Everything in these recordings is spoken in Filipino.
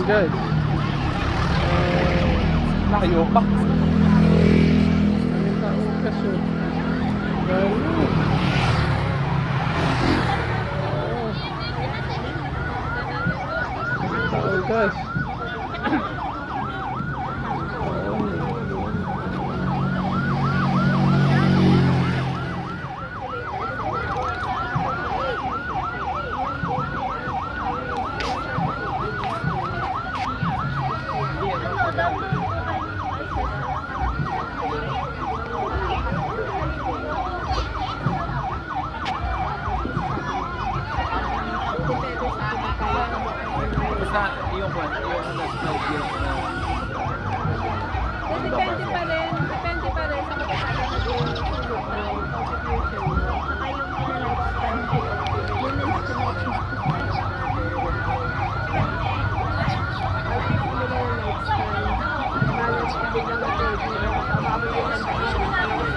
guys. Layo pa. Ang taong kaso. Gano'n. Taong guys. Basta yung last 5 years na Depende pa rin. Depende pa rin sa kapatid ng sulok na contribution mo. Saka yung lifespan ko. Yun ang estimation. Balance ka din lang ito. Tama mo yung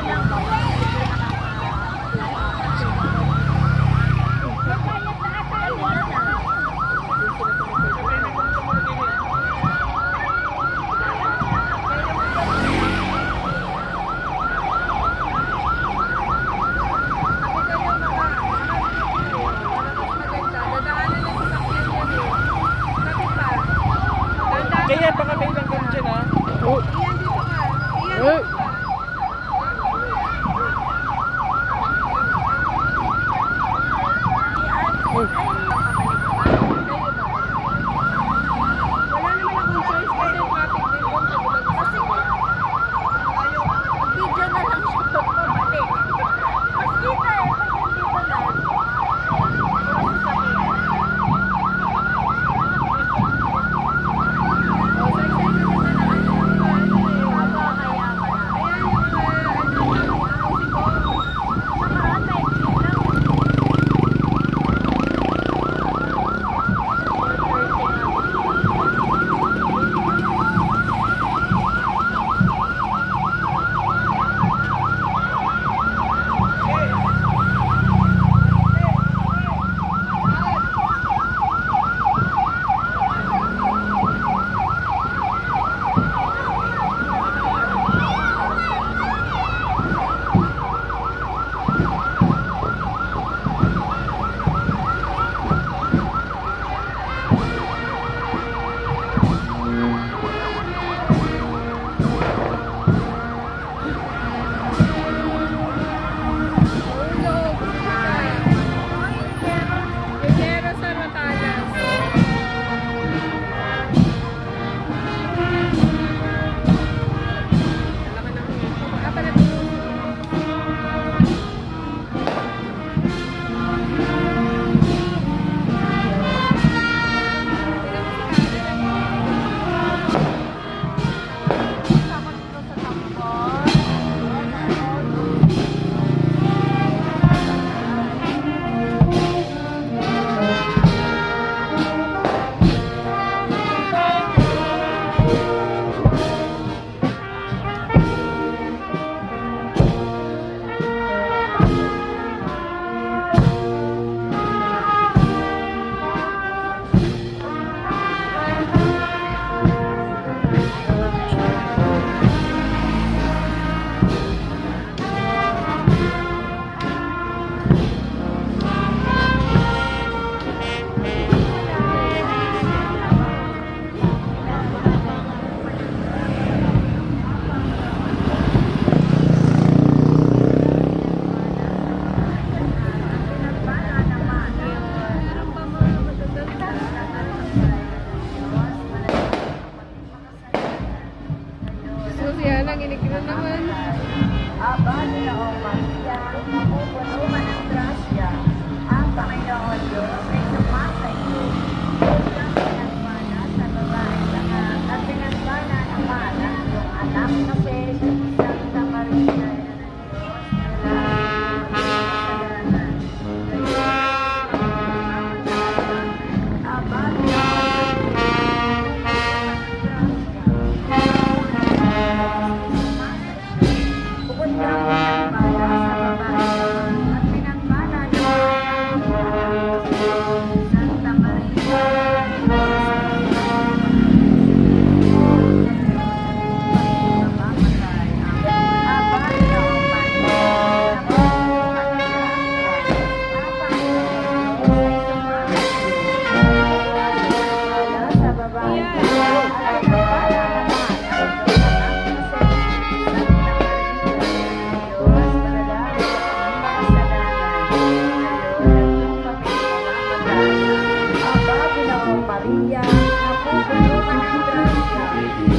Maria, napupulungan ng grasya,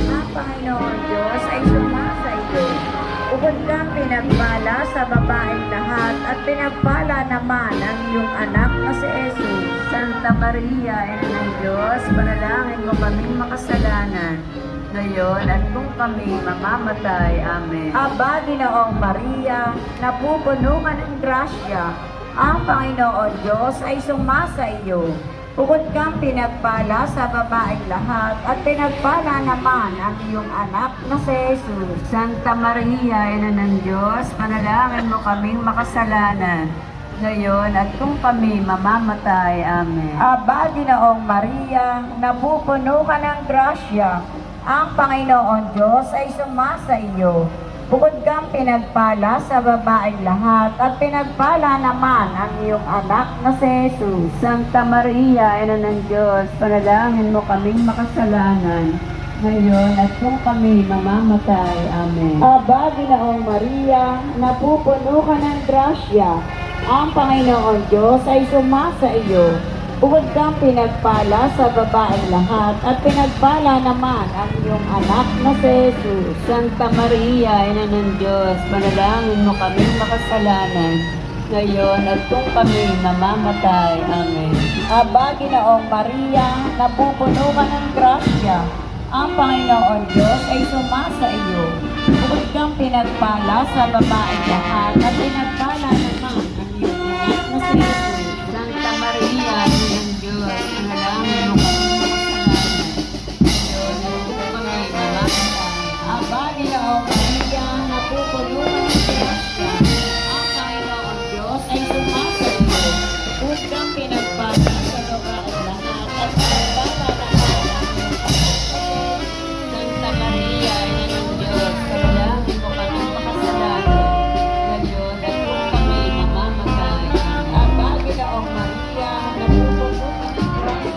ang Panginoon Diyos ay sumasa iyo. Bukod kang pinagpala sa babaeng lahat at pinagpala naman ang iyong anak na si Jesus. Santa Maria, Ina ng Diyos, panalangin mo kaming makasalanan, ngayon at kung kami mamamatay. Amen. Aba, Ginoong Maria, napupuno ka ng grasya, ang Panginoon Diyos ay sumasa iyo. Bukod kang pinagpala sa babaeng lahat at pinagpala naman ang iyong anak na si Jesus. Santa Maria, Ina ng Diyos, panalangin mo kaming makasalanan, ngayon at kung kami mamamatay. Amen. Aba, Ginoong Maria, napupuno ka ng grasya, ang Panginoon Diyos ay sumasa iyo. Bukod kang pinagpala sa babaeng lahat at pinagpala naman ang iyong anak na si Jesus. Santa Maria, Ina ng Diyos, panalangin mo kaming makasalanan, ngayon at kung kami mamamatay. Amen. Aba, Ginoong Maria, napupuno ka ng grasya, ang Panginoon Diyos ay sumasa iyo. Bukod kang pinagpala sa babaeng lahat at pinagpala naman ang iyong anak na si Jesus. Santa Maria, Ina ng Diyos, panalangin mo kaming makasalanan, ngayon at kung kami namamatay. Amen. Aba, Ginoong Maria, napupuno ka ng grasya, ang Panginoon Diyos ay sumasa iyo. Bukod kang pinagpala sa babaeng lahat at pinagpala naman ang iyong anak na si Jesus. Santa Maria, Ina ng Diyos, panalangin mo kaming makasalanan, ngayon at kung kami mamamatay. Aba, Ginoong Maria, napupuno ka ng grasya, ang Panginoon Diyos ay sumasa iyo. Bukod kang pinagpala sa babaeng lahat at pinagpala naman ang iyong anak. Santa Maria, Ina ng Diyos, panalangin mo kaming makasalanan, ngayon at kung kami mamamatay. Aba, Ginoong Maria, napupuno ka ng grasya,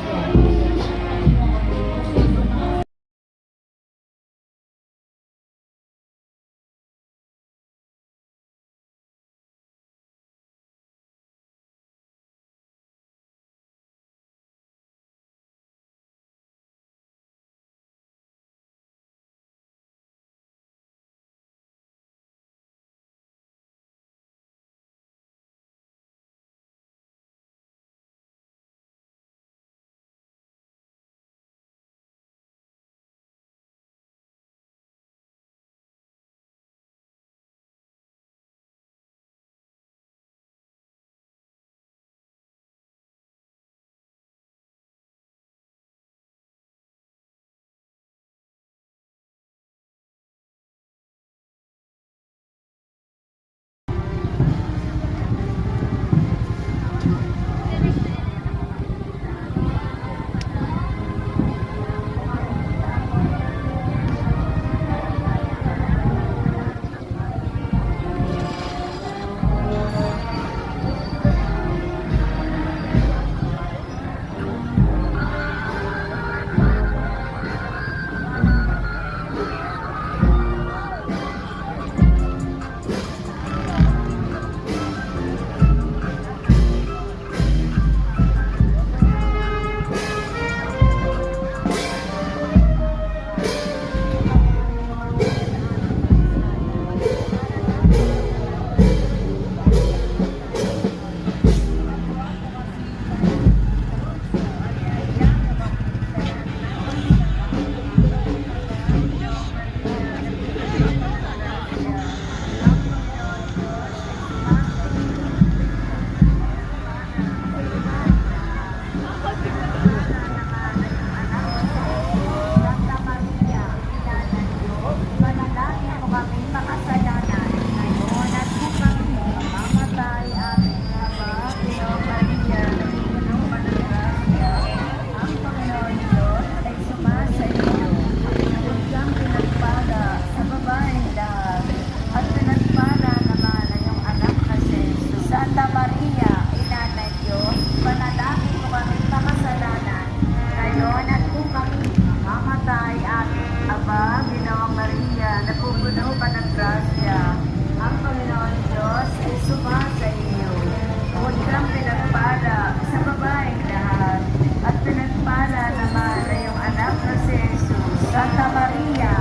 Santa Maria,